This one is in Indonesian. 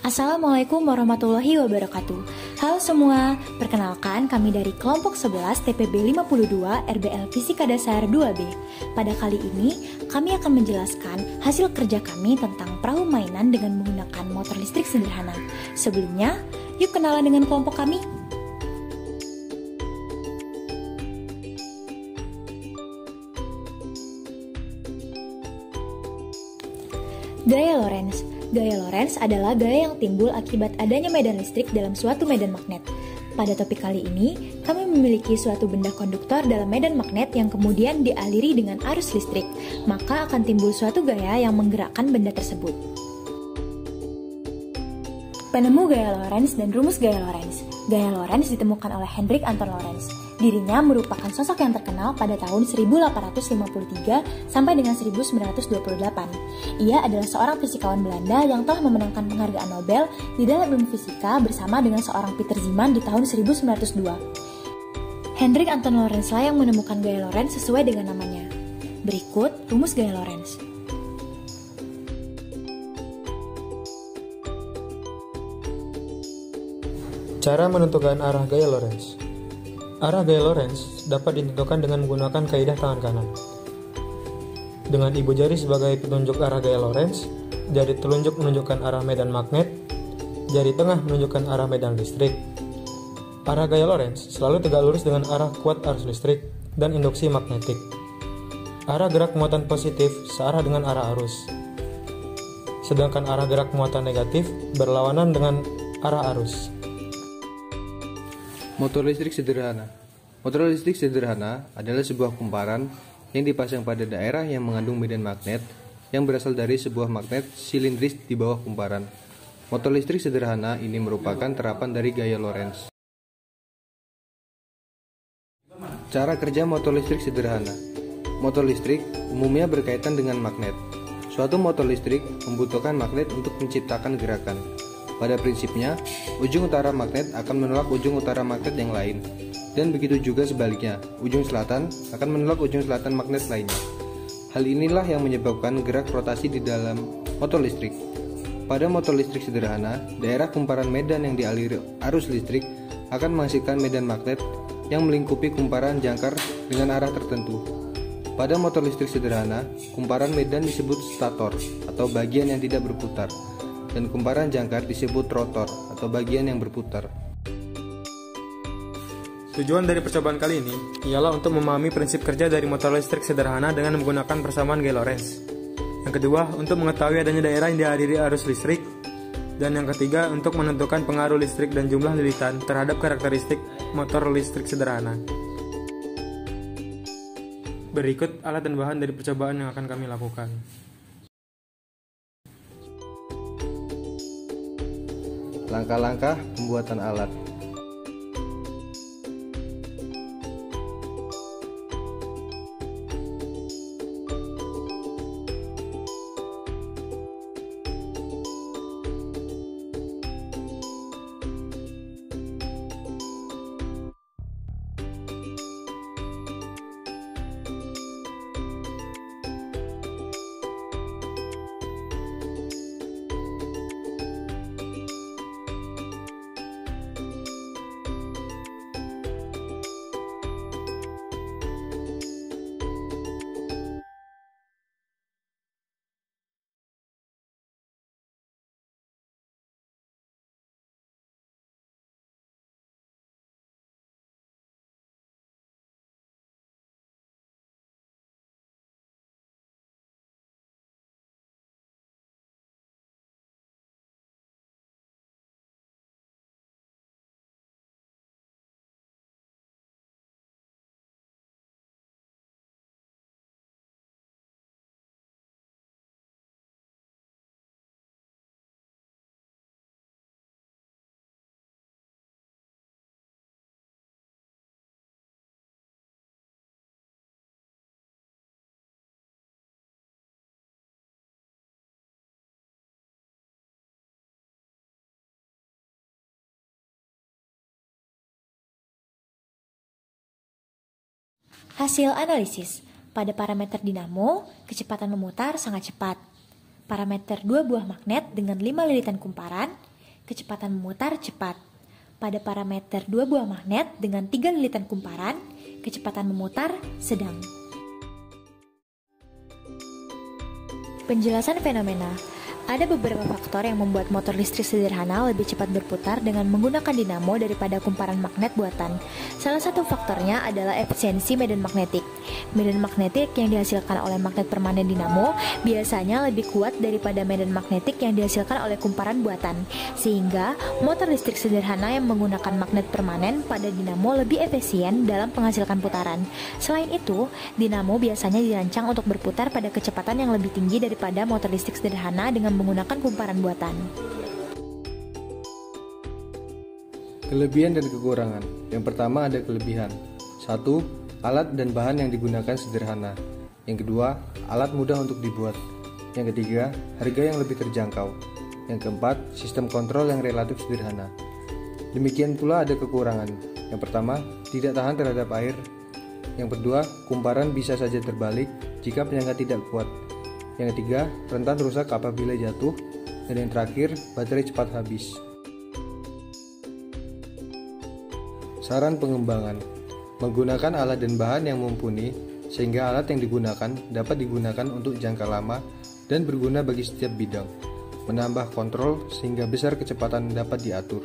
Assalamualaikum warahmatullahi wabarakatuh. Halo semua, perkenalkan kami dari kelompok 11 TPB 52 RBL Fisika Dasar 2B. Pada kali ini, kami akan menjelaskan hasil kerja kami tentang perahu mainan dengan menggunakan motor listrik sederhana. Sebelumnya, yuk kenalan dengan kelompok kami. Gaya Lorentz. Gaya Lorentz adalah gaya yang timbul akibat adanya medan listrik dalam suatu medan magnet. Pada topik kali ini, kami memiliki suatu benda konduktor dalam medan magnet yang kemudian dialiri dengan arus listrik, maka akan timbul suatu gaya yang menggerakkan benda tersebut. Penemu gaya Lorentz dan rumus gaya Lorentz. Gaya Lorentz ditemukan oleh Hendrik Anton Lorentz. Dirinya merupakan sosok yang terkenal pada tahun 1853 sampai dengan 1928. Ia adalah seorang fisikawan Belanda yang telah memenangkan penghargaan Nobel di dalam ilmu fisika bersama dengan seorang Peter Zeeman di tahun 1902. Hendrik Anton Lorentz lah yang menemukan gaya Lorentz sesuai dengan namanya. Berikut rumus gaya Lorentz. Cara menentukan arah gaya Lorentz. Arah gaya Lorentz dapat ditentukan dengan menggunakan kaidah tangan kanan. Dengan ibu jari sebagai petunjuk arah gaya Lorentz, jari telunjuk menunjukkan arah medan magnet, jari tengah menunjukkan arah medan listrik. Arah gaya Lorentz selalu tegak lurus dengan arah kuat arus listrik dan induksi magnetik. Arah gerak muatan positif searah dengan arah arus. Sedangkan arah gerak muatan negatif berlawanan dengan arah arus. Motor listrik sederhana. Motor listrik sederhana adalah sebuah kumparan yang dipasang pada daerah yang mengandung medan magnet yang berasal dari sebuah magnet silindris di bawah kumparan. Motor listrik sederhana ini merupakan terapan dari gaya Lorentz. Cara kerja motor listrik sederhana. Motor listrik umumnya berkaitan dengan magnet. Suatu motor listrik membutuhkan magnet untuk menciptakan gerakan. Pada prinsipnya, ujung utara magnet akan menolak ujung utara magnet yang lain, dan begitu juga sebaliknya, ujung selatan akan menolak ujung selatan magnet lainnya. Hal inilah yang menyebabkan gerak rotasi di dalam motor listrik. Pada motor listrik sederhana, daerah kumparan medan yang dialiri arus listrik akan menghasilkan medan magnet yang melingkupi kumparan jangkar dengan arah tertentu. Pada motor listrik sederhana, kumparan medan disebut stator atau bagian yang tidak berputar, dan kumparan jangkar disebut rotor atau bagian yang berputar. Tujuan dari percobaan kali ini ialah untuk memahami prinsip kerja dari motor listrik sederhana dengan menggunakan persamaan gaya Lorentz. Yang kedua, untuk mengetahui adanya daerah yang dialiri arus listrik. Dan yang ketiga, untuk menentukan pengaruh listrik dan jumlah lilitan terhadap karakteristik motor listrik sederhana. Berikut alat dan bahan dari percobaan yang akan kami lakukan. Langkah-langkah pembuatan alat. Hasil analisis. Pada parameter dinamo, kecepatan memutar sangat cepat. Parameter 2 buah magnet dengan 5 lilitan kumparan, kecepatan memutar cepat. Pada parameter 2 buah magnet dengan 3 lilitan kumparan, kecepatan memutar sedang. Penjelasan fenomena. Ada beberapa faktor yang membuat motor listrik sederhana lebih cepat berputar dengan menggunakan dinamo daripada kumparan magnet buatan. Salah satu faktornya adalah efisiensi medan magnetik. Medan magnetik yang dihasilkan oleh magnet permanen dinamo biasanya lebih kuat daripada medan magnetik yang dihasilkan oleh kumparan buatan, sehingga motor listrik sederhana yang menggunakan magnet permanen pada dinamo lebih efisien dalam menghasilkan putaran. Selain itu, dinamo biasanya dirancang untuk berputar pada kecepatan yang lebih tinggi daripada motor listrik sederhana dengan menggunakan kumparan buatan. Kelebihan dan kekurangan. Yang pertama ada kelebihan. 1. Alat dan bahan yang digunakan sederhana. Yang kedua, alat mudah untuk dibuat. Yang ketiga, harga yang lebih terjangkau. Yang keempat, sistem kontrol yang relatif sederhana. Demikian pula ada kekurangan. Yang pertama, tidak tahan terhadap air. Yang kedua, kumparan bisa saja terbalik jika penyangga tidak kuat. Yang ketiga, rentan rusak apabila jatuh. Dan yang terakhir, baterai cepat habis. Saran pengembangan. Menggunakan alat dan bahan yang mumpuni, sehingga alat yang digunakan dapat digunakan untuk jangka lama dan berguna bagi setiap bidang. Menambah kontrol sehingga besar kecepatan dapat diatur.